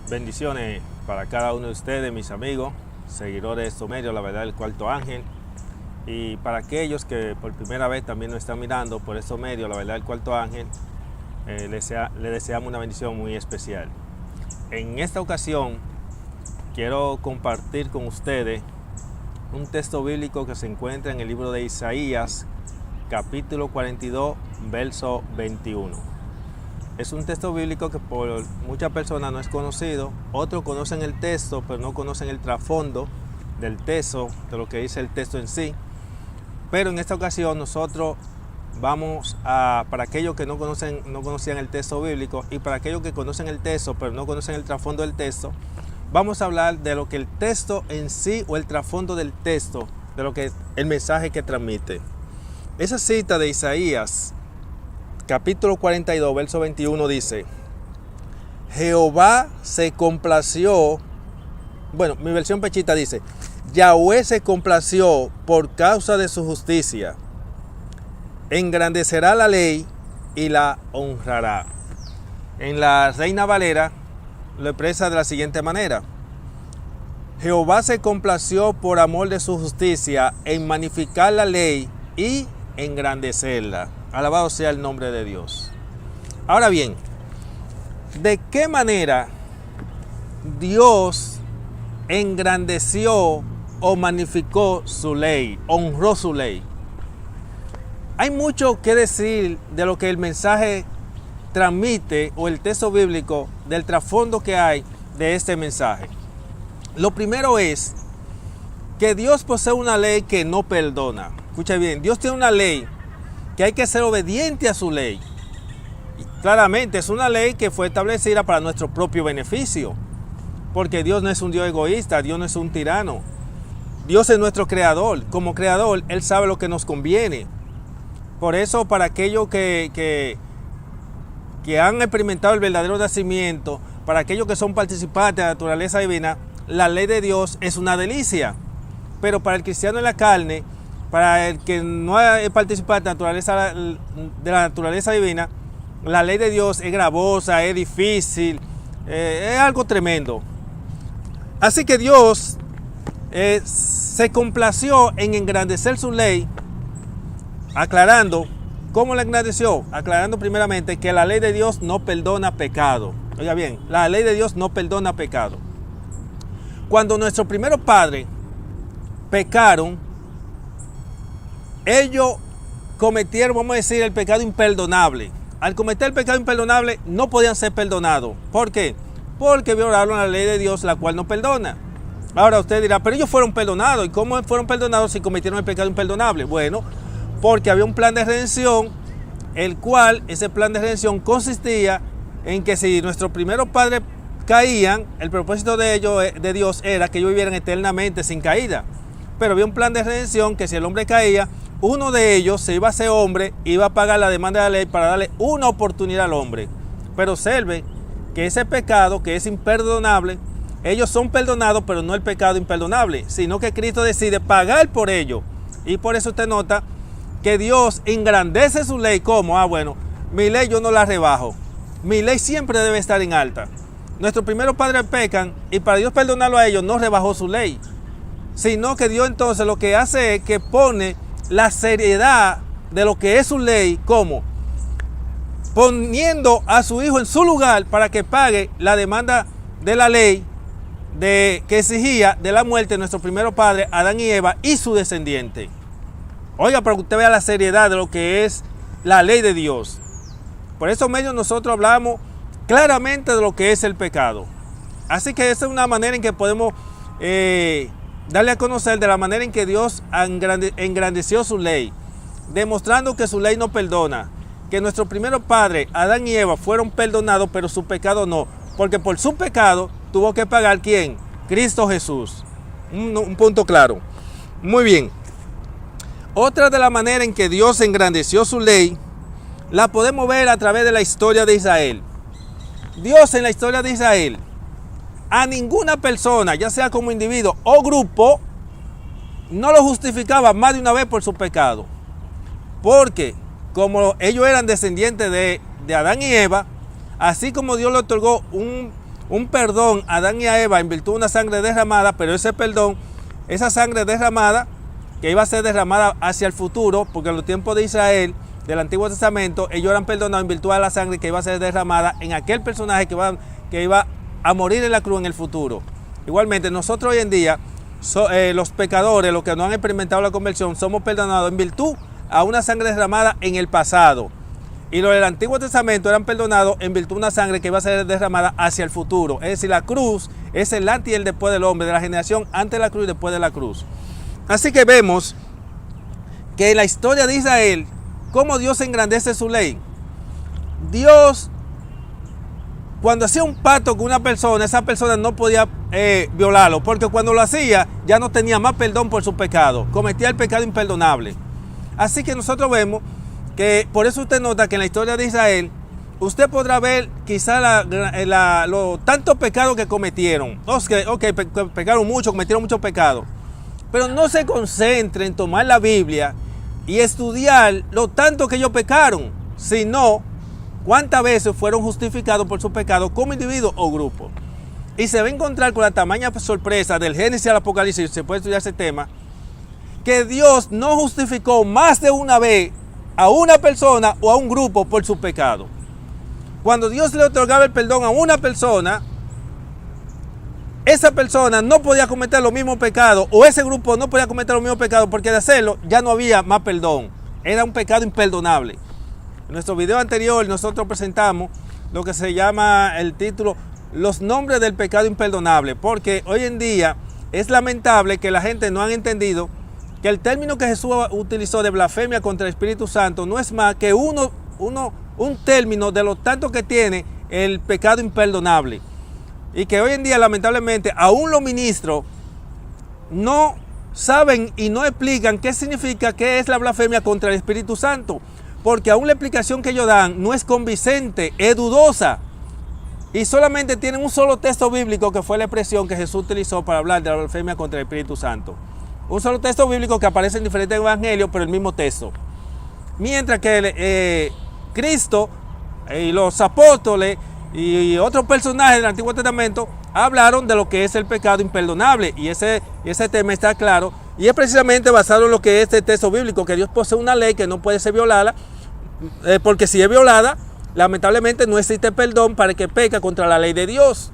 Bendiciones para cada uno de ustedes, mis amigos, seguidores de estos medios, La Verdad del Cuarto Ángel. Y para aquellos que por primera vez también nos están mirando por estos medios, La Verdad del Cuarto Ángel, les deseamos una bendición muy especial. En esta ocasión quiero compartir con ustedes un texto bíblico que se encuentra en el libro de Isaías, capítulo 42, verso 21. Es un texto bíblico que por muchas personas no es conocido, otros conocen el texto, pero no conocen el trasfondo del texto, de lo que dice el texto en sí. Pero en esta ocasión nosotros vamos a, para aquellos que no conocían el texto bíblico y para aquellos que conocen el texto, pero no conocen el trasfondo del texto, vamos a hablar de lo que el texto en sí o el trasfondo del texto, de lo que el mensaje que transmite. Esa cita de Isaías, capítulo 42, verso 21 dice: Jehová se complació, bueno, mi versión pechita dice: Yahweh se complació por causa de su justicia, engrandecerá la ley y la honrará. En la Reina Valera lo expresa de la siguiente manera: Jehová se complació por amor de su justicia en magnificar la ley y engrandecerla. Alabado sea el nombre de Dios. Ahora bien, ¿de qué manera Dios engrandeció o magnificó su ley, honró su ley? Hay mucho que decir de lo que el mensaje transmite o el texto bíblico, del trasfondo que hay de este mensaje. Lo primero es que Dios posee una ley que no perdona. Escucha bien, Dios tiene una ley que hay que ser obediente a su ley. Y claramente es una ley que fue establecida para nuestro propio beneficio, porque Dios no es un Dios egoísta, Dios no es un tirano. Dios es nuestro creador. Como creador, Él sabe lo que nos conviene. Por eso, para aquellos que han experimentado el verdadero nacimiento, para aquellos que son participantes de la naturaleza divina, la ley de Dios es una delicia. Pero para el cristiano en la carne, para el que no es participante de la naturaleza divina, la ley de Dios es gravosa, es difícil, es algo tremendo. Así que Dios se complació en engrandecer su ley, aclarando. ¿Cómo la engrandeció? Aclarando primeramente que la ley de Dios no perdona pecado. Oiga bien, la ley de Dios no perdona pecado. Cuando nuestros primeros padres pecaron, ellos cometieron, vamos a decir, el pecado imperdonable. Al cometer el pecado imperdonable no podían ser perdonados. ¿Por qué? Porque violaron la ley de Dios, la cual no perdona. Ahora usted dirá, pero ellos fueron perdonados. ¿Y cómo fueron perdonados si cometieron el pecado imperdonable? Bueno, porque había un plan de redención, el cual, ese plan de redención consistía en que si nuestros primeros padres caían, el propósito de ellos, de Dios, era que ellos vivieran eternamente sin caída. Pero había un plan de redención que si el hombre caía, uno de ellos se iba a ser hombre, iba a pagar la demanda de la ley para darle una oportunidad al hombre. Pero observe que ese pecado, que es imperdonable, ellos son perdonados, pero no el pecado imperdonable, sino que Cristo decide pagar por ello. Y por eso usted nota que Dios engrandece su ley como, bueno, mi ley yo no la rebajo. Mi ley siempre debe estar en alta. Nuestros primeros padres pecan y para Dios perdonarlo a ellos no rebajó su ley, sino que Dios entonces lo que hace es que pone la seriedad de lo que es su ley, como poniendo a su hijo en su lugar para que pague la demanda de la ley que exigía de la muerte de nuestros primeros padres, Adán y Eva y su descendiente. Oiga, para que usted vea la seriedad de lo que es la ley de Dios. Por esos medios nosotros hablamos claramente de lo que es el pecado. Así que esa es una manera en que podemos darle a conocer de la manera en que Dios engrandeció su ley, demostrando que su ley no perdona, que nuestros primeros padres, Adán y Eva, fueron perdonados, pero su pecado no, porque por su pecado tuvo que pagar ¿quién? Cristo Jesús. Un punto claro. Muy bien. Otra de la manera en que Dios engrandeció su ley, la podemos ver a través de la historia de Israel. Dios en la historia de Israel, a ninguna persona, ya sea como individuo o grupo, no lo justificaba más de una vez por su pecado. Porque como ellos eran descendientes de Adán y Eva, así como Dios le otorgó un perdón a Adán y a Eva en virtud de una sangre derramada, pero ese perdón, esa sangre derramada, que iba a ser derramada hacia el futuro, porque en los tiempos de Israel, del Antiguo Testamento, ellos eran perdonados en virtud de la sangre que iba a ser derramada en aquel personaje que iba a morir en la cruz en el futuro. Igualmente, nosotros hoy en día, los pecadores, los que no han experimentado la conversión, somos perdonados en virtud a una sangre derramada en el pasado. Y los del Antiguo Testamento eran perdonados en virtud de una sangre que iba a ser derramada hacia el futuro. Es decir, la cruz es el antes y el después del hombre, de la generación antes de la cruz y después de la cruz. Así que vemos que en la historia de Israel, cómo Dios engrandece su ley. Dios, cuando hacía un pacto con una persona, esa persona no podía violarlo, porque cuando lo hacía ya no tenía más perdón por su pecado, cometía el pecado imperdonable. Así que nosotros vemos que, por eso usted nota que en la historia de Israel, usted podrá ver quizá los tantos pecados que cometieron. Pecaron mucho, cometieron muchos pecados. Pero no se concentre en tomar la Biblia y estudiar lo tanto que ellos pecaron, sino cuántas veces fueron justificados por su pecado como individuo o grupo. Y se va a encontrar con la tamaña sorpresa del Génesis al Apocalipsis, se puede estudiar ese tema, que Dios no justificó más de una vez a una persona o a un grupo por su pecado. Cuando Dios le otorgaba el perdón a una persona, esa persona no podía cometer los mismos pecados, o ese grupo no podía cometer los mismos pecados, porque de hacerlo ya no había más perdón. Era un pecado imperdonable. En nuestro video anterior nosotros presentamos lo que se llama el título Los nombres del pecado imperdonable, porque hoy en día es lamentable que la gente no han entendido que el término que Jesús utilizó de blasfemia contra el Espíritu Santo no es más que un término de lo tanto que tiene el pecado imperdonable. Y que hoy en día, lamentablemente, aún los ministros no saben y no explican qué significa, qué es la blasfemia contra el Espíritu Santo. Porque aún la explicación que ellos dan no es convincente, es dudosa. Y solamente tienen un solo texto bíblico, que fue la expresión que Jesús utilizó para hablar de la blasfemia contra el Espíritu Santo. Un solo texto bíblico que aparece en diferentes evangelios, pero el mismo texto. Mientras que Cristo y los apóstoles y otros personajes del Antiguo Testamento hablaron de lo que es el pecado imperdonable, y ese tema está claro, y es precisamente basado en lo que es este texto bíblico, que Dios posee una ley que no puede ser violada, porque si es violada, lamentablemente no existe perdón para el que peca contra la ley de Dios,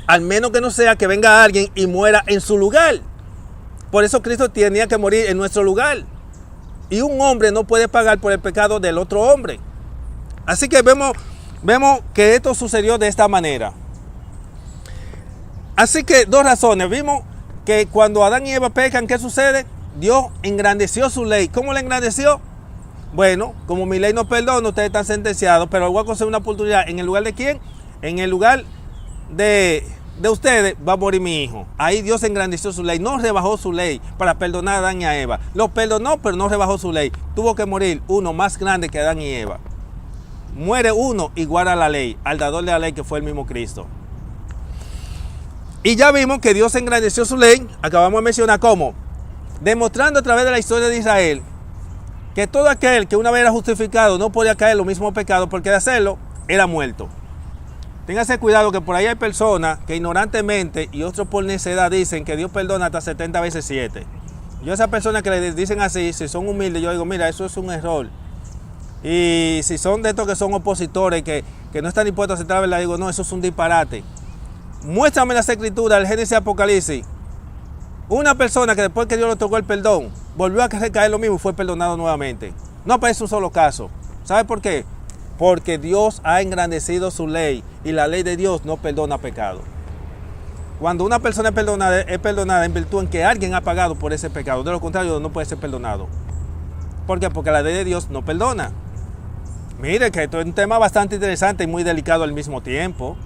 al menos que no sea que venga alguien y muera en su lugar. Por eso Cristo tenía que morir en nuestro lugar, y un hombre no puede pagar por el pecado del otro hombre. Así que vemos que esto sucedió de esta manera. Así que dos razones. Vimos que cuando Adán y Eva pecan, ¿qué sucede? Dios engrandeció su ley. ¿Cómo la engrandeció? Bueno, como mi ley no perdona, ustedes están sentenciados, pero voy a conceder una oportunidad. ¿En el lugar de quién? En el lugar de ustedes va a morir mi hijo. Ahí Dios engrandeció su ley, no rebajó su ley para perdonar a Adán y a Eva. Lo perdonó, pero no rebajó su ley. Tuvo que morir uno más grande que Adán y Eva. Muere uno igual a la ley, al dador de la ley, que fue el mismo Cristo. Y ya vimos que Dios engrandeció su ley, acabamos de mencionar cómo, demostrando a través de la historia de Israel que todo aquel que una vez era justificado no podía caer en los mismos pecados, porque de hacerlo era muerto. Téngase cuidado, que por ahí hay personas que ignorantemente y otros por necedad dicen que Dios perdona hasta 70 veces 7. Yo a esas personas que le dicen así, si son humildes, yo digo, mira, eso es un error. Y si son de estos que son opositores, que no están dispuestos a aceptar la verdad, digo, no, eso es un disparate. Muéstrame las escrituras, el Génesis y Apocalipsis. Una persona que después que Dios le otorgó el perdón, volvió a recaer lo mismo y fue perdonado nuevamente. No aparece un solo caso. ¿Sabe por qué? Porque Dios ha engrandecido su ley, y la ley de Dios no perdona pecado. Cuando una persona es perdonada en virtud en que alguien ha pagado por ese pecado. De lo contrario, no puede ser perdonado. ¿Por qué? Porque la ley de Dios no perdona. Mire que esto es un tema bastante interesante y muy delicado al mismo tiempo.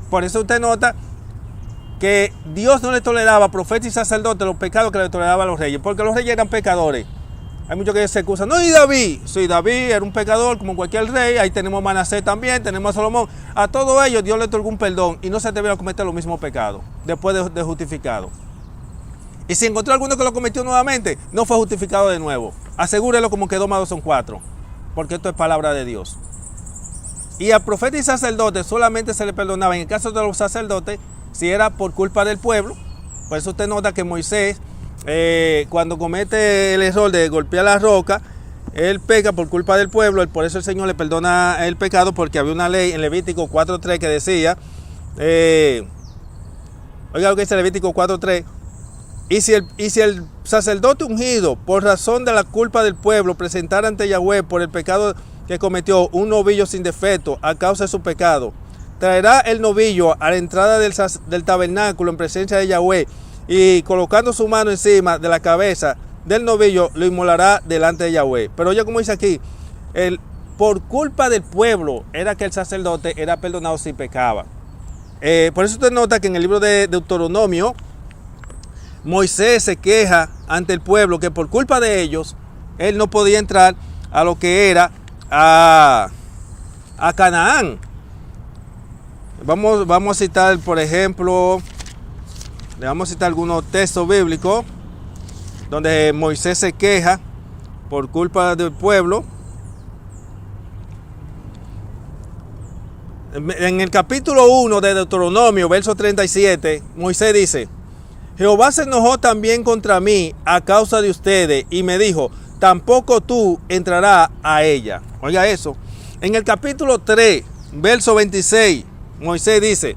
Por eso usted nota que Dios no le toleraba a profetas y sacerdotes los pecados que le toleraba a los reyes, porque los reyes eran pecadores. Hay muchos que se acusan, no, y David, sí, David era un pecador como cualquier rey. Ahí tenemos a Manasés también, tenemos a Salomón. A todos ellos Dios le otorgó un perdón y no se atrevieron a cometer los mismos pecados después de justificado. Y si encontró alguno que lo cometió nuevamente, no fue justificado de nuevo. Asegúrelo, como que 2 más 2 son 4, porque esto es palabra de Dios. Y al profeta y sacerdote solamente se le perdonaba en el caso de los sacerdotes si era por culpa del pueblo. Por eso usted nota que Moisés, cuando comete el error de golpear la roca, él peca por culpa del pueblo. Por eso el Señor le perdona el pecado, porque había una ley en Levítico 4.3 que decía, oiga lo que dice Levítico 4.3, y si el sacerdote ungido, por razón de la culpa del pueblo, presentara ante Yahweh por el pecado que cometió un novillo sin defecto a causa de su pecado, traerá el novillo a la entrada del tabernáculo en presencia de Yahweh, y colocando su mano encima de la cabeza del novillo, lo inmolará delante de Yahweh. Pero oye como dice aquí, por culpa del pueblo era que el sacerdote era perdonado si pecaba. Por eso usted nota que en el libro de Deuteronomio, Moisés se queja ante el pueblo que por culpa de ellos, él no podía entrar a lo que era a Canaán. Vamos a citar, por ejemplo, le vamos a citar algunos textos bíblicos donde Moisés se queja por culpa del pueblo. En el capítulo 1 de Deuteronomio, verso 37, Moisés dice: Jehová se enojó también contra mí a causa de ustedes y me dijo, tampoco tú entrarás a ella. Oiga eso. En el capítulo 3, verso 26, Moisés dice: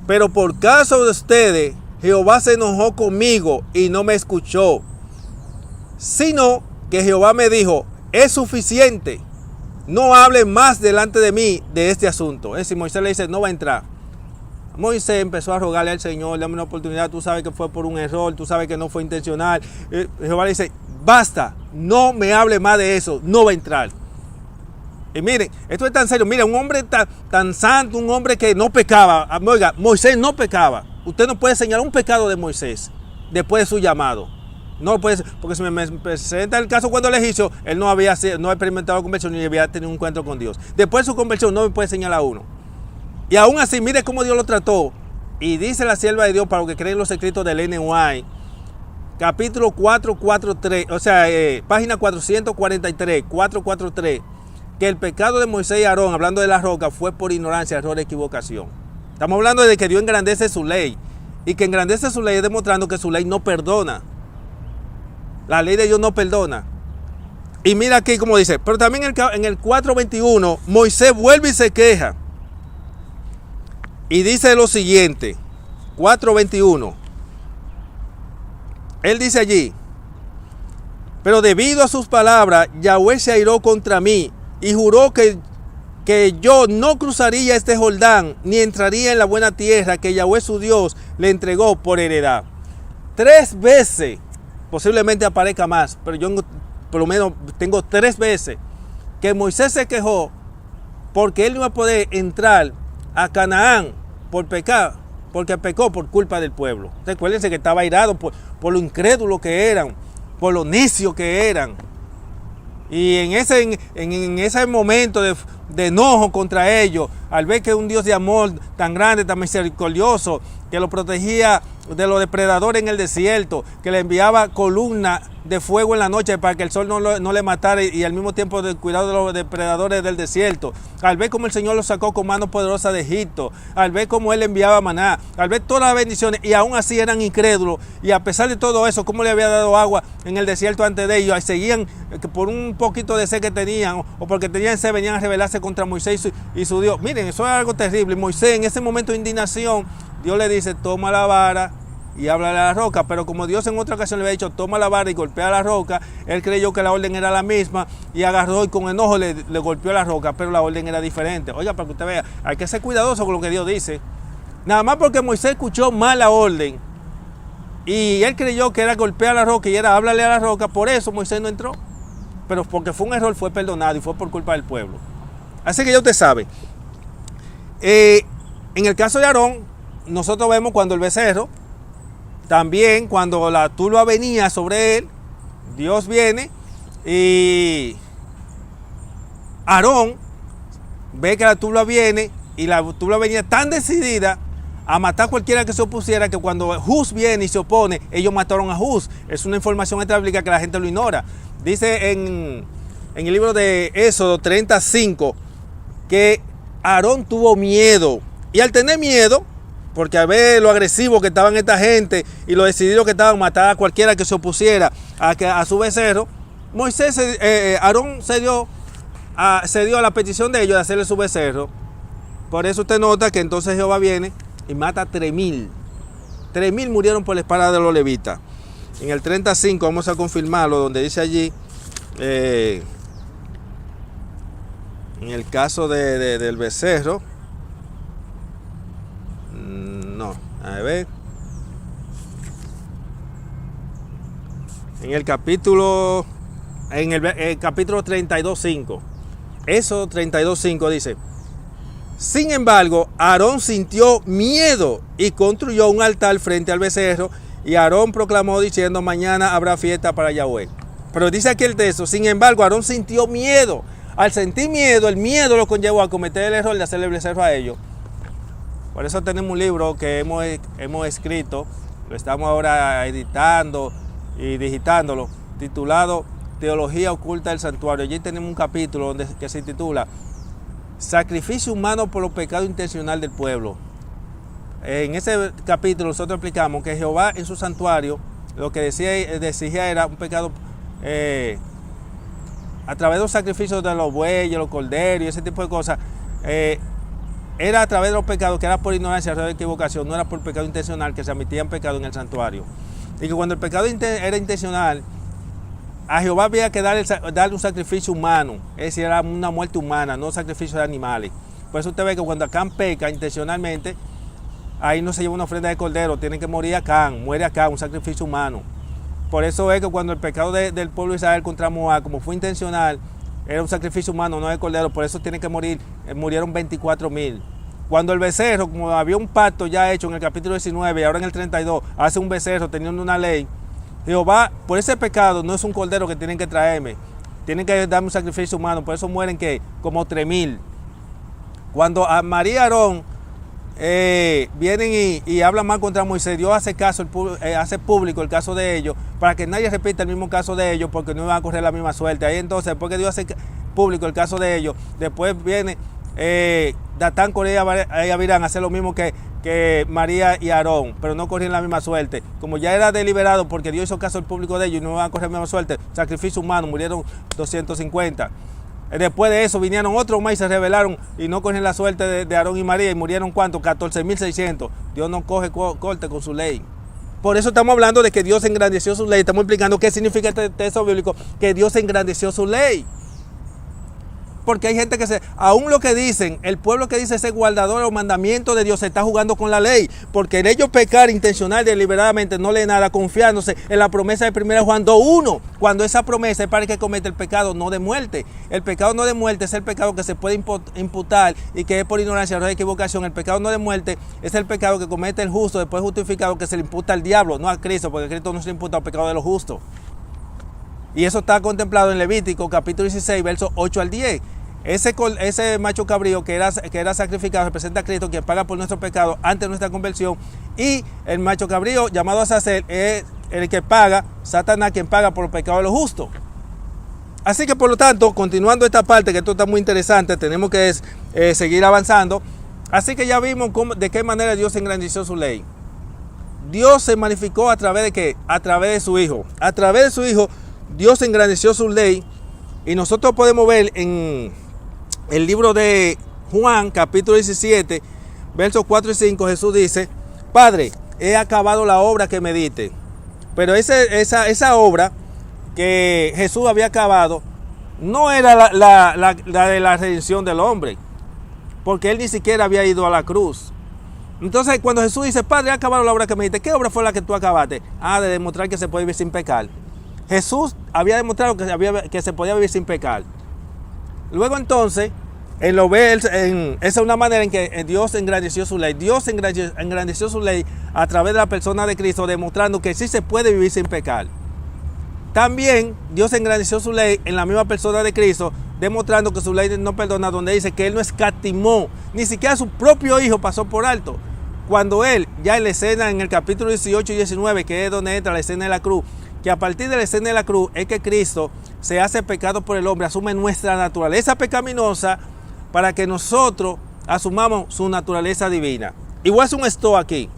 pero por causa de ustedes, Jehová se enojó conmigo y no me escuchó, sino que Jehová me dijo, es suficiente, no hable más delante de mí de este asunto. Es decir, Moisés le dice, no va a entrar. Moisés empezó a rogarle al Señor, dame una oportunidad, tú sabes que fue por un error, tú sabes que no fue intencional. Jehová le dice, basta, no me hable más de eso, no va a entrar. Y miren, esto es tan serio, miren, un hombre tan santo, un hombre que no pecaba. Oiga, Moisés no pecaba. Usted no puede señalar un pecado de Moisés después de su llamado. No puede, porque si me presenta el caso cuando el egipcio, él no había experimentado la conversión ni había tenido un encuentro con Dios. Después de su conversión no me puede señalar uno. Y aún así, mire cómo Dios lo trató. Y dice la sierva de Dios, para los que creen los escritos del Ellen White, capítulo 443, o sea, página 443, 443, que el pecado de Moisés y Aarón, hablando de la roca, fue por ignorancia, error, equivocación. Estamos hablando de que Dios engrandece su ley. Y que engrandece su ley demostrando que su ley no perdona. La ley de Dios no perdona. Y mira aquí como dice, pero también en el 4:21, Moisés vuelve y se queja. Y dice lo siguiente, 4:21. Él dice allí, pero debido a sus palabras, Yahweh se airó contra mí y juró que yo no cruzaría este Jordán, ni entraría en la buena tierra que Yahweh su Dios le entregó por heredad. 3 veces, posiblemente aparezca más, pero yo por lo menos tengo 3 veces que Moisés se quejó porque él no iba a poder entrar a Canaán por pecar, porque pecó por culpa del pueblo. Recuérdense que estaba airado por lo incrédulo que eran, por lo necio que eran. Y en ese momento de enojo contra ellos, al ver que un Dios de amor tan grande, tan misericordioso, que lo protegía de los depredadores en el desierto, que le enviaba columna de fuego en la noche para que el sol no le matara y al mismo tiempo del cuidado de los depredadores del desierto, al ver cómo el Señor lo sacó con mano poderosa de Egipto, al ver cómo Él enviaba maná, al ver todas las bendiciones y aún así eran incrédulos y a pesar de todo eso, cómo le había dado agua en el desierto antes de ellos, y seguían por un poquito de sed que tenían o porque tenían sed venían a rebelarse contra Moisés y su Dios. Miren, eso es algo terrible. Moisés en ese momento de indignación, Dios le dice, toma la vara y háblale a la roca, pero como Dios en otra ocasión le había dicho, toma la vara y golpea a la roca, él creyó que la orden era la misma y agarró y con enojo le golpeó a la roca, pero la orden era diferente. Oiga, para que usted vea, hay que ser cuidadoso con lo que Dios dice. Nada más porque Moisés escuchó mal la orden y él creyó que era golpear a la roca y era háblale a la roca, por eso Moisés no entró. Pero porque fue un error, fue perdonado y fue por culpa del pueblo. Así que ya usted sabe. En el caso de Aarón, nosotros vemos cuando el becerro, también cuando la turba venía sobre él, Dios viene y Aarón ve que la turba viene y la turba venía tan decidida a matar a cualquiera que se opusiera que cuando Huz viene y se opone, ellos mataron a Huz. Es una información extraorbíblica que la gente lo ignora. Dice en el libro de Éxodo 35 que Aarón tuvo miedo. Y al tener miedo, porque al ver lo agresivo que estaban esta gente y lo decidido que estaban a matar a cualquiera que se opusiera a su becerro, Aarón se dio a la petición de ellos de hacerle su becerro. Por eso usted nota que entonces Jehová viene y mata 3,000. 3,000 murieron por la espada de los levitas. En el 35 vamos a confirmarlo, donde dice allí, en el caso del becerro, no, a ver, en el capítulo 32:5, Éxodo 32:5 dice: sin embargo, Aarón sintió miedo y construyó un altar frente al becerro, y Aarón proclamó diciendo: mañana habrá fiesta para Yahweh. Pero dice aquí el texto: sin embargo, Aarón sintió miedo. Al sentir miedo, el miedo lo conllevó a cometer el error de hacerle el becerro a ellos. Por eso tenemos un libro que hemos escrito, lo estamos ahora editando y digitándolo, titulado Teología Oculta del Santuario. Allí tenemos un capítulo que se titula Sacrificio humano por los pecados intencionales del pueblo. En ese capítulo nosotros explicamos que Jehová en su santuario lo que decía era un pecado a través de los sacrificios de los bueyes, los corderos y ese tipo de cosas. Era a través de los pecados que era por ignorancia, error de equivocación, no era por pecado intencional que se admitían pecados en el santuario. Y que cuando el pecado era intencional, a Jehová había que darle un sacrificio humano, es decir, era una muerte humana, no sacrificio de animales. Por eso usted ve que cuando Acán peca intencionalmente, ahí no se lleva una ofrenda de cordero, tiene que morir Acán, muere Acán, un sacrificio humano. Por eso es que cuando el pecado del pueblo de Israel contra Moab, como fue intencional, era un sacrificio humano, no de cordero, por eso tiene que morir, murieron 24,000. Cuando el becerro, como había un pacto ya hecho en el capítulo 19 y ahora en el 32, hace un becerro teniendo una ley, Jehová, por ese pecado no es un cordero que tienen que traerme, tienen que darme un sacrificio humano, por eso mueren ¿qué? Como 3,000. Cuando a María y Aarón vienen y hablan mal contra Moisés, Dios hace hace público el caso de ellos, para que nadie repita el mismo caso de ellos, porque no van a correr la misma suerte. Ahí entonces, después que Dios hace público el caso de ellos, después viene Datán, Coré y Abirán a hacer lo mismo que María y Aarón, pero no corrían la misma suerte. Como ya era deliberado porque Dios hizo caso al público de ellos y no van a correr la misma suerte, sacrificio humano, murieron 250. Después de eso vinieron otros más y se rebelaron y no cogieron la suerte de Aarón y María y murieron ¿cuánto? 14,600. Dios no coge corte con su ley. Por eso estamos hablando de que Dios engrandeció su ley. Estamos explicando qué significa este texto bíblico, que Dios engrandeció su ley. Porque hay gente que aún lo que dicen, el pueblo que dice ser guardador de los mandamientos de Dios se está jugando con la ley. Porque en ellos pecar intencional, deliberadamente, no lee nada, confiándose en la promesa de 1 Juan 2:1. Cuando esa promesa es para el que comete el pecado, no de muerte. El pecado no de muerte es el pecado que se puede imputar y que es por ignorancia, error de equivocación. El pecado no de muerte es el pecado que comete el justo después justificado, que se le imputa al diablo, no a Cristo, porque Cristo no se le imputa el pecado de los justos. Y eso está contemplado en Levítico capítulo 16, versos 8 al 10. Ese macho cabrío que era sacrificado representa a Cristo, que paga por nuestro pecado antes de nuestra conversión. Y el macho cabrío llamado a Azazel es el que paga, Satanás, quien paga por el pecado de los justos. Así que por lo tanto, continuando esta parte, que esto está muy interesante, tenemos que seguir avanzando. Así que ya vimos de qué manera Dios engrandeció su ley. Dios se magnificó a través de ¿qué? A través de su Hijo. A través de su Hijo, Dios engrandeció su ley. Y nosotros podemos ver en el libro de Juan, capítulo 17, versos 4 y 5, Jesús dice: Padre, he acabado la obra que me diste. Pero esa obra que Jesús había acabado no era la de la redención del hombre, porque él ni siquiera había ido a la cruz. Entonces, cuando Jesús dice: Padre, he acabado la obra que me diste, ¿qué obra fue la que tú acabaste? De demostrar que se puede vivir sin pecar. Jesús había demostrado que se podía vivir sin pecar. Luego entonces, esa es una manera en que Dios engrandeció su ley. Dios engrandeció su ley a través de la persona de Cristo, demostrando que sí se puede vivir sin pecar. También Dios engrandeció su ley en la misma persona de Cristo, demostrando que su ley no perdona, donde dice que Él no escatimó, ni siquiera su propio Hijo pasó por alto. Cuando Él, ya en la escena, en el capítulo 18 y 19, que es donde entra la escena de la cruz, que a partir de la escena de la cruz es que Cristo se hace pecado por el hombre, asume nuestra naturaleza pecaminosa para que nosotros asumamos su naturaleza divina. Y voy a hacer un stop aquí.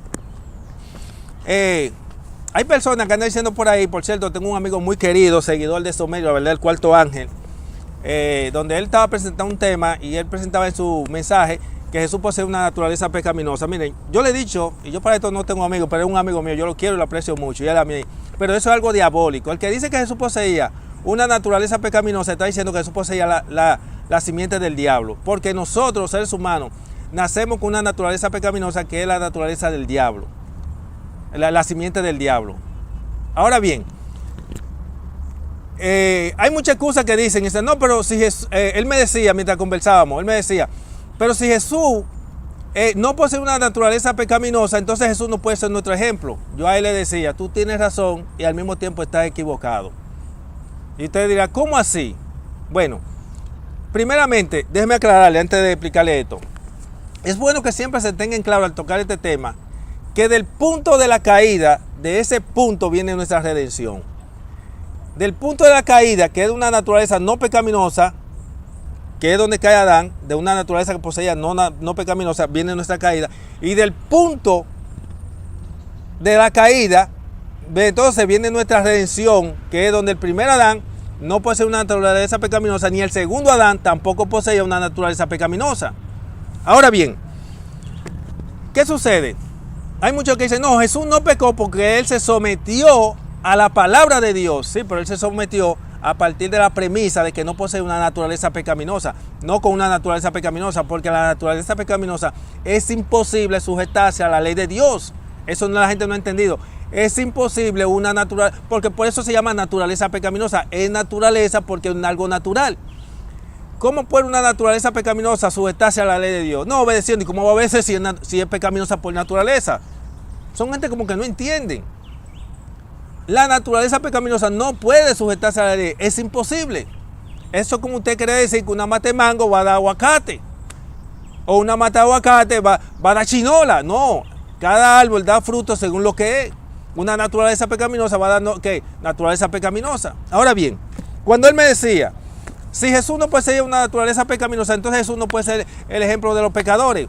Hay personas que andan diciendo por ahí, por cierto, tengo un amigo muy querido, seguidor de Somerio, la verdad, el Cuarto Ángel, donde él estaba presentando un tema y él presentaba en su mensaje que Jesús posee una naturaleza pecaminosa. Miren, yo le he dicho, y yo para esto no tengo amigos, pero es un amigo mío, yo lo quiero y lo aprecio mucho, y él a mí, pero eso es algo diabólico. El que dice que Jesús poseía una naturaleza pecaminosa está diciendo que Jesús poseía la simiente del diablo, porque nosotros, los seres humanos, nacemos con una naturaleza pecaminosa que es la naturaleza del diablo, la simiente del diablo. Ahora bien, hay muchas cosas que dicen, no, pero si Jesús, él me decía, mientras conversábamos, él me decía, pero si Jesús no posee una naturaleza pecaminosa, entonces Jesús no puede ser nuestro ejemplo. Yo a él le decía, tú tienes razón y al mismo tiempo estás equivocado. Y usted dirá, ¿cómo así? Bueno, primeramente, déjeme aclararle antes de explicarle esto. Es bueno que siempre se tenga en claro al tocar este tema, que del punto de la caída, de ese punto viene nuestra redención. Del punto de la caída, que es de una naturaleza no pecaminosa, que es donde cae Adán, de una naturaleza que poseía no pecaminosa, viene nuestra caída. Y del punto de la caída, entonces viene nuestra redención, que es donde el primer Adán no posee una naturaleza pecaminosa, ni el segundo Adán tampoco poseía una naturaleza pecaminosa. Ahora bien, ¿qué sucede? Hay muchos que dicen, no, Jesús no pecó porque él se sometió a la palabra de Dios. Sí, pero él se sometió a partir de la premisa de que no posee una naturaleza pecaminosa, no con una naturaleza pecaminosa, porque la naturaleza pecaminosa es imposible sujetarse a la ley de Dios. Eso la gente no ha entendido. Es imposible una naturaleza, porque por eso se llama naturaleza pecaminosa. Es naturaleza porque es algo natural. ¿Cómo puede una naturaleza pecaminosa sujetarse a la ley de Dios? No obedeciendo. ¿Y cómo va a obedecer si es pecaminosa por naturaleza? Son gente como que no entienden. La naturaleza pecaminosa no puede sujetarse a la ley. Es imposible. Eso como usted quiere decir que una mata de mango va a dar aguacate. O una mata de aguacate va a dar chinola. No. Cada árbol da fruto según lo que es. Una naturaleza pecaminosa va a dar, ¿qué? Naturaleza pecaminosa. Ahora bien, cuando él me decía, si Jesús no posee una naturaleza pecaminosa, entonces Jesús no puede ser el ejemplo de los pecadores.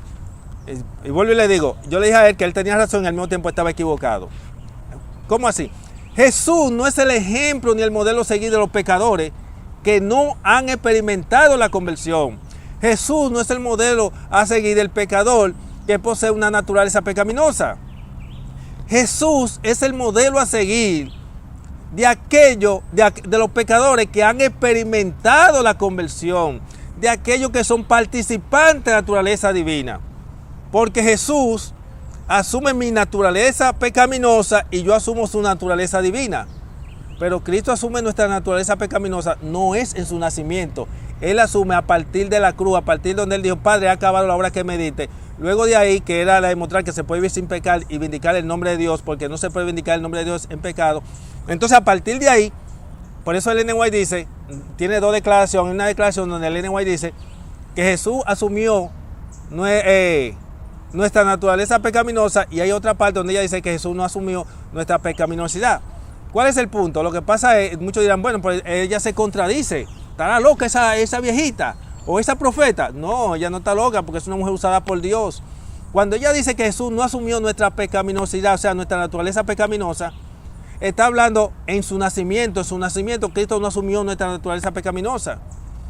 Y vuelvo y le digo, yo le dije a él que él tenía razón y al mismo tiempo estaba equivocado. ¿Cómo así? Jesús no es el ejemplo ni el modelo seguido de los pecadores que no han experimentado la conversión. Jesús no es el modelo a seguir del pecador que posee una naturaleza pecaminosa. Jesús es el modelo a seguir de los pecadores que han experimentado la conversión, de aquellos que son participantes de la naturaleza divina. Porque Jesús asume mi naturaleza pecaminosa y yo asumo su naturaleza divina. Pero Cristo asume nuestra naturaleza pecaminosa, no es en su nacimiento. Él asume a partir de la cruz, a partir de donde él dijo, Padre, ha acabado la obra que me diste. Luego de ahí, que era la demostrar que se puede vivir sin pecar y vindicar el nombre de Dios, porque no se puede vindicar el nombre de Dios en pecado. Entonces, a partir de ahí, por eso el Ellen White dice, tiene dos declaraciones, una declaración donde el Ellen White dice que Jesús asumió nuestra naturaleza pecaminosa, y hay otra parte donde ella dice que Jesús no asumió nuestra pecaminosidad. ¿Cuál es el punto? Lo que pasa es, muchos dirán, bueno, pues ella se contradice, estará loca esa viejita o esa profeta. No, ella no está loca porque es una mujer usada por Dios. Cuando ella dice que Jesús no asumió nuestra pecaminosidad, o sea, nuestra naturaleza pecaminosa, está hablando en su nacimiento. En su nacimiento Cristo no asumió nuestra naturaleza pecaminosa.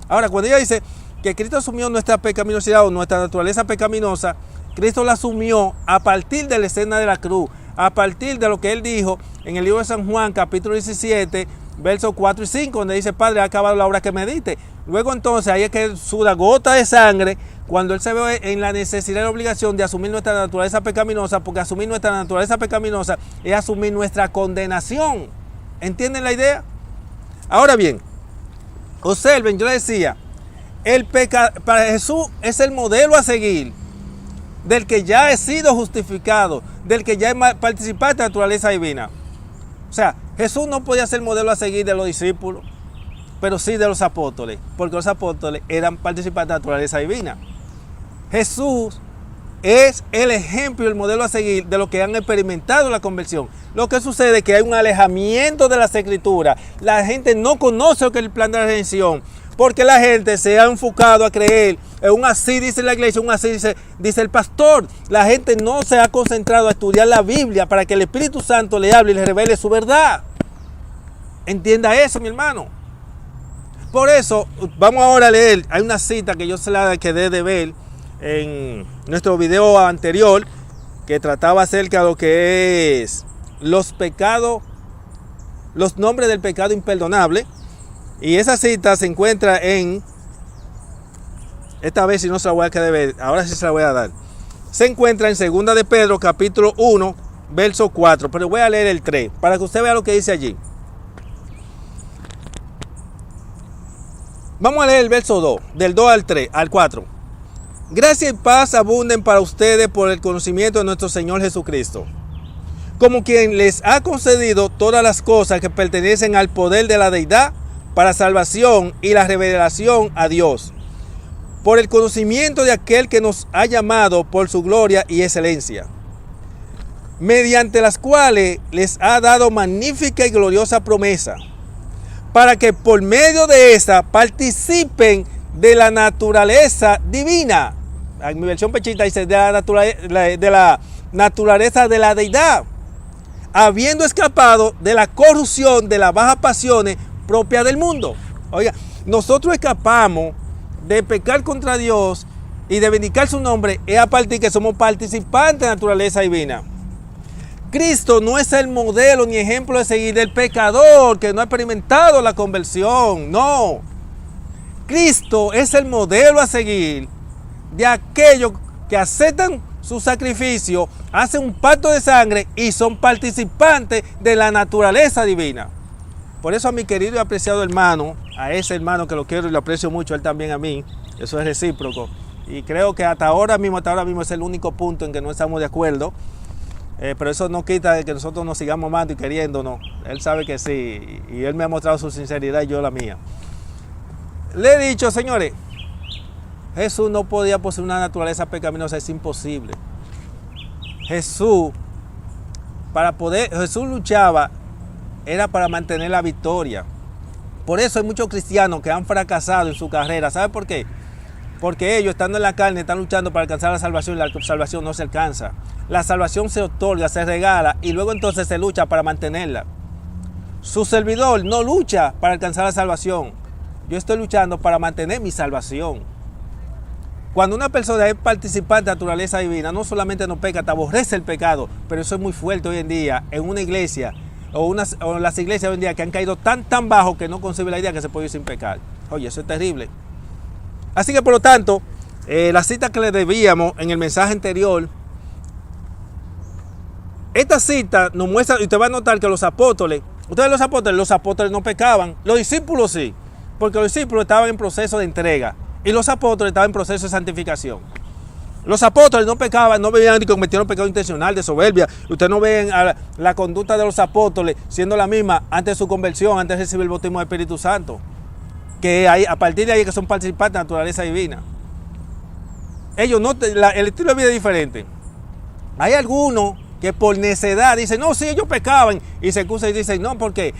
Ahora, cuando ella dice que Cristo asumió nuestra pecaminosidad o nuestra naturaleza pecaminosa, Cristo la asumió a partir de la escena de la cruz, a partir de lo que él dijo en el libro de San Juan, capítulo 17, versos 4 y 5, donde dice, Padre, ha acabado la obra que me diste. Luego entonces, ahí es que suda gota de sangre, cuando él se ve en la necesidad y la obligación de asumir nuestra naturaleza pecaminosa, porque asumir nuestra naturaleza pecaminosa es asumir nuestra condenación. ¿Entienden la idea? Ahora bien, observen, yo les decía, para Jesús es el modelo a seguir del que ya he sido justificado, del que ya he participado de la naturaleza divina. O sea, Jesús no podía ser modelo a seguir de los discípulos, pero sí de los apóstoles, porque los apóstoles eran participantes de la naturaleza divina. Jesús es el ejemplo y el modelo a seguir de los que han experimentado la conversión. Lo que sucede es que hay un alejamiento de las escrituras. La gente no conoce lo que es el plan de la redención, Porque la gente se ha enfocado a creer en un así dice la iglesia, un así dice el pastor. La gente no se ha concentrado a estudiar la Biblia para que el Espíritu Santo le hable y le revele su verdad. Entienda eso, mi hermano. Por eso, vamos ahora a leer. Hay una cita que yo se la quedé de ver en nuestro video anterior, que trataba acerca de lo que es los pecados, los nombres del pecado imperdonable. Y esa cita se encuentra en, esta vez si no se la voy a quedar de ver, ahora sí se la voy a dar. Se encuentra en 2 de Pedro, capítulo 1, verso 4, pero voy a leer el 3, para que usted vea lo que dice allí. Vamos a leer el verso 2, del 2 al 3, al 4. Gracia y paz abunden para ustedes por el conocimiento de nuestro Señor Jesucristo, como quien les ha concedido todas las cosas que pertenecen al poder de la deidad para salvación y la revelación a Dios, por el conocimiento de aquel que nos ha llamado por su gloria y excelencia, mediante las cuales les ha dado magnífica y gloriosa promesa, para que por medio de esta participen de la naturaleza divina. En mi versión pechita dice de la naturaleza de la deidad, habiendo escapado de la corrupción de las bajas pasiones propias del mundo. Oiga, nosotros escapamos de pecar contra Dios y de vindicar su nombre es a partir que somos participantes de la naturaleza divina. Cristo no es el modelo ni ejemplo de seguir del pecador que no ha experimentado la conversión, no. Cristo es el modelo a seguir de aquellos que aceptan su sacrificio, hacen un pacto de sangre y son participantes de la naturaleza divina. Por eso a mi querido y apreciado hermano, a ese hermano que lo quiero y lo aprecio mucho, él también a mí, eso es recíproco. Y creo que hasta ahora mismo es el único punto en que no estamos de acuerdo. Pero eso no quita de que nosotros nos sigamos amando y queriéndonos. Él sabe que sí, y él me ha mostrado su sinceridad y yo la mía. Le he dicho, señores, Jesús no podía poseer una naturaleza pecaminosa, es imposible. Jesús luchaba, era para mantener la victoria. Por eso hay muchos cristianos que han fracasado en su carrera. ¿Sabe por qué? Porque ellos, estando en la carne, están luchando para alcanzar la salvación y la salvación no se alcanza. La salvación se otorga, se regala y luego entonces se lucha para mantenerla. Su servidor no lucha para alcanzar la salvación. Yo estoy luchando para mantener mi salvación. Cuando una persona es participante de la naturaleza divina, no solamente no peca, te aborrece el pecado, pero eso es muy fuerte hoy en día en una iglesia o en las iglesias hoy en día que han caído tan bajo que no concibe la idea que se puede ir sin pecar. Oye, eso es terrible. Así que por lo tanto, la cita que le debíamos en el mensaje anterior, esta cita nos muestra, y usted va a notar que los apóstoles no pecaban, los discípulos sí, porque los discípulos estaban en proceso de entrega y los apóstoles estaban en proceso de santificación. Los apóstoles no pecaban, no veían ni cometieron pecado intencional de soberbia. Ustedes no ven la conducta de los apóstoles siendo la misma antes de su conversión, antes de recibir el bautismo del Espíritu Santo. Que hay, a partir de ahí que son participantes de la naturaleza divina. Ellos no, el estilo de vida es diferente. Hay algunos que por necedad dicen, no, sí, ellos pecaban, y se excusan y dicen, no, porque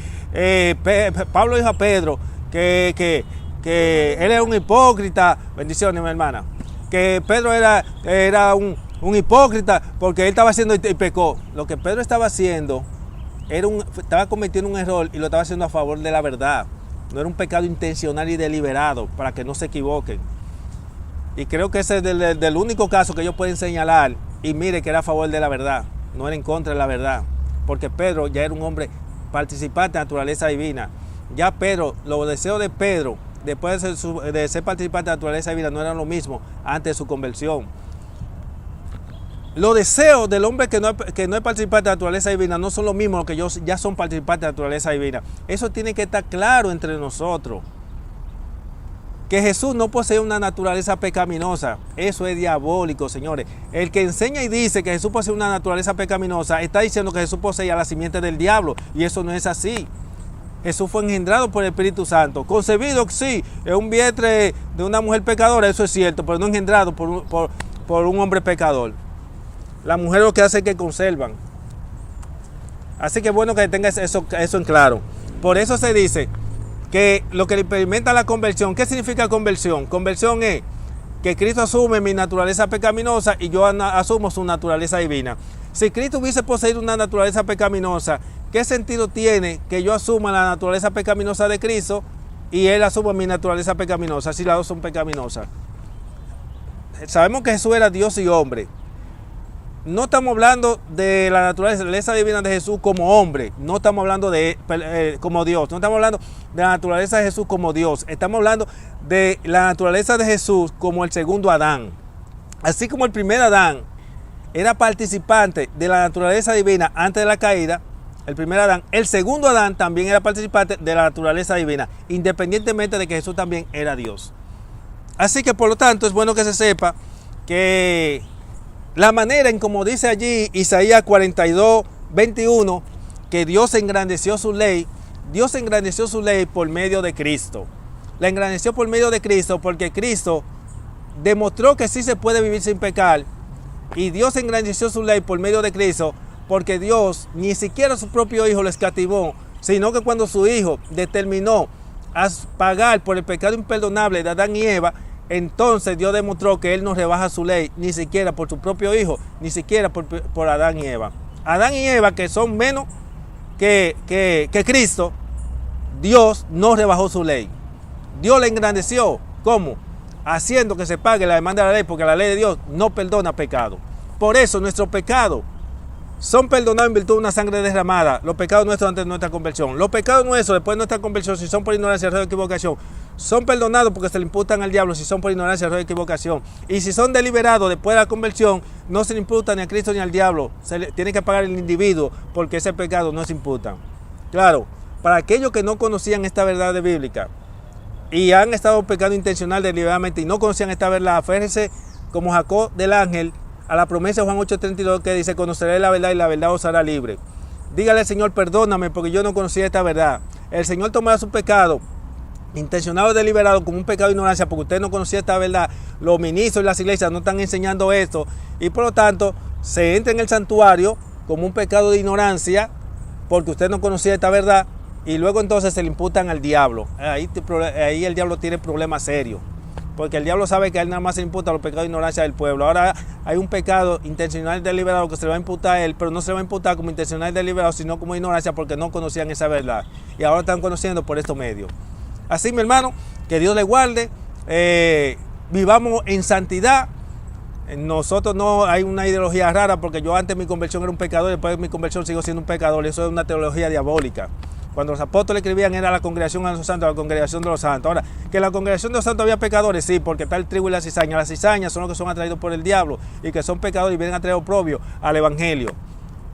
Pablo dijo a Pedro que él era un hipócrita, bendiciones, mi hermana, que Pedro era un hipócrita porque él estaba haciendo y pecó. Lo que Pedro estaba haciendo, estaba cometiendo un error y lo estaba haciendo a favor de la verdad. No era un pecado intencional y deliberado, para que no se equivoquen. Y creo que ese es del único caso que ellos pueden señalar, y mire que era a favor de la verdad, no era en contra de la verdad. Porque Pedro ya era un hombre participante de la naturaleza divina. Ya Pedro, los deseos de Pedro, después de ser participante de la naturaleza divina, no eran lo mismo antes de su conversión. Los deseos del hombre que no es participante de la naturaleza divina no son los mismos que ellos ya son participantes de la naturaleza divina. Eso tiene que estar claro entre nosotros. Que Jesús no posee una naturaleza pecaminosa, eso es diabólico, señores. El que enseña y dice que Jesús posee una naturaleza pecaminosa está diciendo que Jesús poseía la simiente del diablo, y eso no es así. Jesús fue engendrado por el Espíritu Santo, concebido, sí, en un vientre de una mujer pecadora, eso es cierto, pero no engendrado por un hombre pecador. La mujer lo que hace es que conservan. Así que es bueno que tengas eso en claro. Por eso se dice que lo que experimenta la conversión. ¿Qué significa conversión? Conversión es que Cristo asume mi naturaleza pecaminosa y yo asumo su naturaleza divina. Si Cristo hubiese poseído una naturaleza pecaminosa, ¿qué sentido tiene que yo asuma la naturaleza pecaminosa de Cristo y Él asuma mi naturaleza pecaminosa, si las dos son pecaminosas? Sabemos que Jesús era Dios y hombre. No estamos hablando de la naturaleza divina de Jesús como hombre, no estamos hablando de como Dios, no estamos hablando de la naturaleza de Jesús como Dios, estamos hablando de la naturaleza de Jesús como el segundo Adán. Así como el primer Adán era participante de la naturaleza divina antes de la caída, el primer Adán, el segundo Adán también era participante de la naturaleza divina, independientemente de que Jesús también era Dios. Así que por lo tanto es bueno que se sepa que la manera en como dice allí Isaías 42, 21, que Dios engrandeció su ley, Dios engrandeció su ley por medio de Cristo. La engrandeció por medio de Cristo porque Cristo demostró que sí se puede vivir sin pecar, y Dios engrandeció su ley por medio de Cristo porque Dios ni siquiera su propio Hijo lo escatimó, sino que cuando su Hijo determinó a pagar por el pecado imperdonable de Adán y Eva, entonces Dios demostró que Él no rebaja su ley, ni siquiera por su propio Hijo, ni siquiera por Adán y Eva. Adán y Eva, que son menos que Cristo, Dios no rebajó su ley. Dios le engrandeció. ¿Cómo? Haciendo que se pague la demanda de la ley, porque la ley de Dios no perdona pecado. Por eso nuestros pecados son perdonados en virtud de una sangre derramada. Los pecados nuestros antes de nuestra conversión. Los pecados nuestros después de nuestra conversión, si son por ignorancia, error o equivocación, son perdonados porque se le imputan al diablo si son por ignorancia, error o equivocación. Y si son deliberados después de la conversión, no se le imputan ni a Cristo ni al diablo. Tiene que pagar el individuo porque ese pecado no se imputa. Claro, para aquellos que no conocían esta verdad bíblica y han estado pecando intencional deliberadamente y no conocían esta verdad, aférrense como Jacob del ángel a la promesa de Juan 8:32 que dice: conoceré la verdad y la verdad os hará libre. Dígale al Señor: perdóname porque yo no conocía esta verdad. El Señor tomará su pecado intencionado o deliberado como un pecado de ignorancia porque usted no conocía esta verdad. Los ministros y las iglesias no están enseñando esto y por lo tanto se entra en el santuario como un pecado de ignorancia porque usted no conocía esta verdad, y luego entonces se le imputan al diablo. Ahí el diablo tiene problemas serios, porque el diablo sabe que a él nada más se le imputa los pecados de ignorancia del pueblo. Ahora hay un pecado intencional y deliberado que se le va a imputar a él, pero no se le va a imputar como intencional y deliberado, sino como ignorancia, porque no conocían esa verdad y ahora están conociendo por estos medios. Así, mi hermano, que Dios le guarde, vivamos en santidad. Nosotros no hay una ideología rara, porque yo antes de mi conversión era un pecador y después de mi conversión sigo siendo un pecador. Eso es una teología diabólica. Cuando los apóstoles escribían era la congregación de los santos, la congregación de los santos. Ahora, que en la congregación de los santos había pecadores, sí, porque está el trigo y la cizaña. Las cizañas son los que son atraídos por el diablo y que son pecadores y vienen a traer oprobio al evangelio.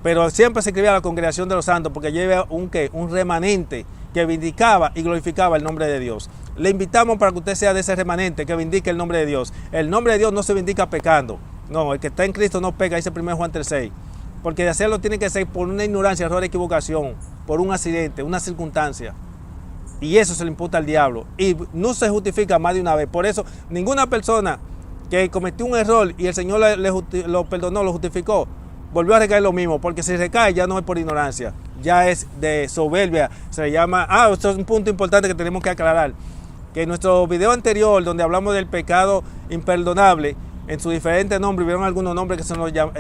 Pero siempre se escribía la congregación de los santos porque lleva un remanente que vindicaba y glorificaba el nombre de Dios. Le invitamos para que usted sea de ese remanente que vindique el nombre de Dios. El nombre de Dios no se vindica pecando. No, el que está en Cristo no peca, dice 1 Juan 3:6. Porque de hacerlo tiene que ser por una ignorancia, error, equivocación, por un accidente, una circunstancia. Y eso se le imputa al diablo. Y no se justifica más de una vez. Por eso, ninguna persona que cometió un error y el Señor lo perdonó, lo justificó, volvió a recaer lo mismo. Porque si recae ya no es por ignorancia, ya es de soberbia. Se le llama... esto es un punto importante que tenemos que aclarar. Que en nuestro video anterior, donde hablamos del pecado imperdonable, en sus diferentes nombres, vieron algunos nombres que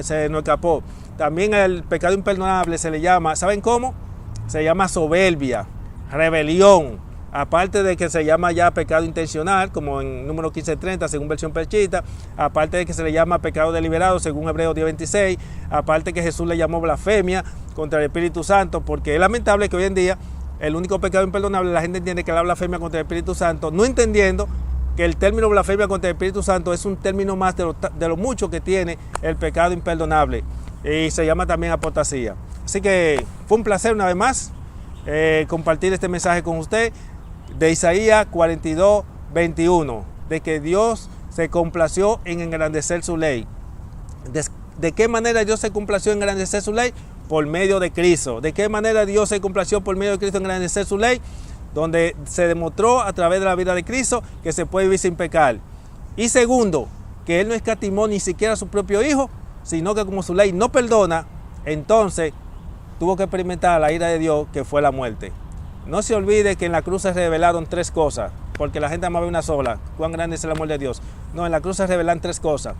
se nos escapó. También el pecado imperdonable se le llama, ¿saben cómo? Se llama soberbia, rebelión. Aparte de que se llama ya pecado intencional, como en número 15:30, según versión Perchita. Aparte de que se le llama pecado deliberado, según Hebreos 10:26. Aparte que Jesús le llamó blasfemia contra el Espíritu Santo, porque es lamentable que hoy en día el único pecado imperdonable, la gente entiende que la blasfemia contra el Espíritu Santo, no entendiendo que el término blasfemia contra el Espíritu Santo es un término más de lo mucho que tiene el pecado imperdonable, y se llama también apostasía. Así que fue un placer una vez más compartir este mensaje con usted de Isaías 42, 21, de que Dios se complació en engrandecer su ley. ¿De qué manera Dios se complació en engrandecer su ley? Por medio de Cristo. ¿De qué manera Dios se complació por medio de Cristo en engrandecer su ley? Donde se demostró a través de la vida de Cristo que se puede vivir sin pecar. Y segundo, que Él no escatimó ni siquiera a su propio Hijo, sino que como su ley no perdona, entonces tuvo que experimentar la ira de Dios, que fue la muerte. No se olvide que en la cruz se revelaron 3 cosas, porque la gente amaba una sola. Cuán grande es el amor de Dios. No, en la cruz se revelan 3 cosas.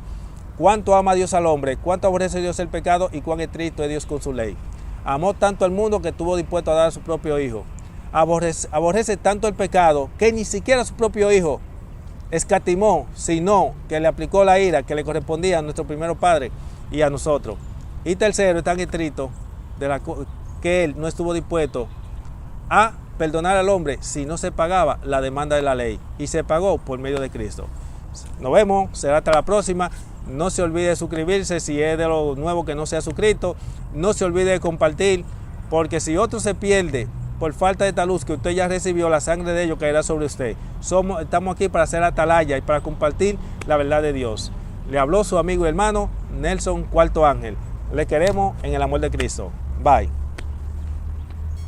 Cuánto ama Dios al hombre, cuánto aborrece Dios el pecado y cuán estricto es Dios con su ley. Amó tanto al mundo que estuvo dispuesto a dar a su propio hijo. Aborrece tanto el pecado que ni siquiera su propio hijo escatimó, sino que le aplicó la ira que le correspondía a nuestro primero padre y a nosotros. Y tercero, es tan estricto que él no estuvo dispuesto a perdonar al hombre si no se pagaba la demanda de la ley, y se pagó por medio de Cristo. Nos vemos, será hasta la próxima. No se olvide de suscribirse si es de lo nuevo que no se ha suscrito. No se olvide de compartir, porque si otro se pierde por falta de esta luz que usted ya recibió, la sangre de ellos caerá sobre usted. Estamos aquí para hacer atalaya y para compartir la verdad de Dios. Le habló su amigo y hermano Nelson Cuarto Ángel. Le queremos en el amor de Cristo. Bye.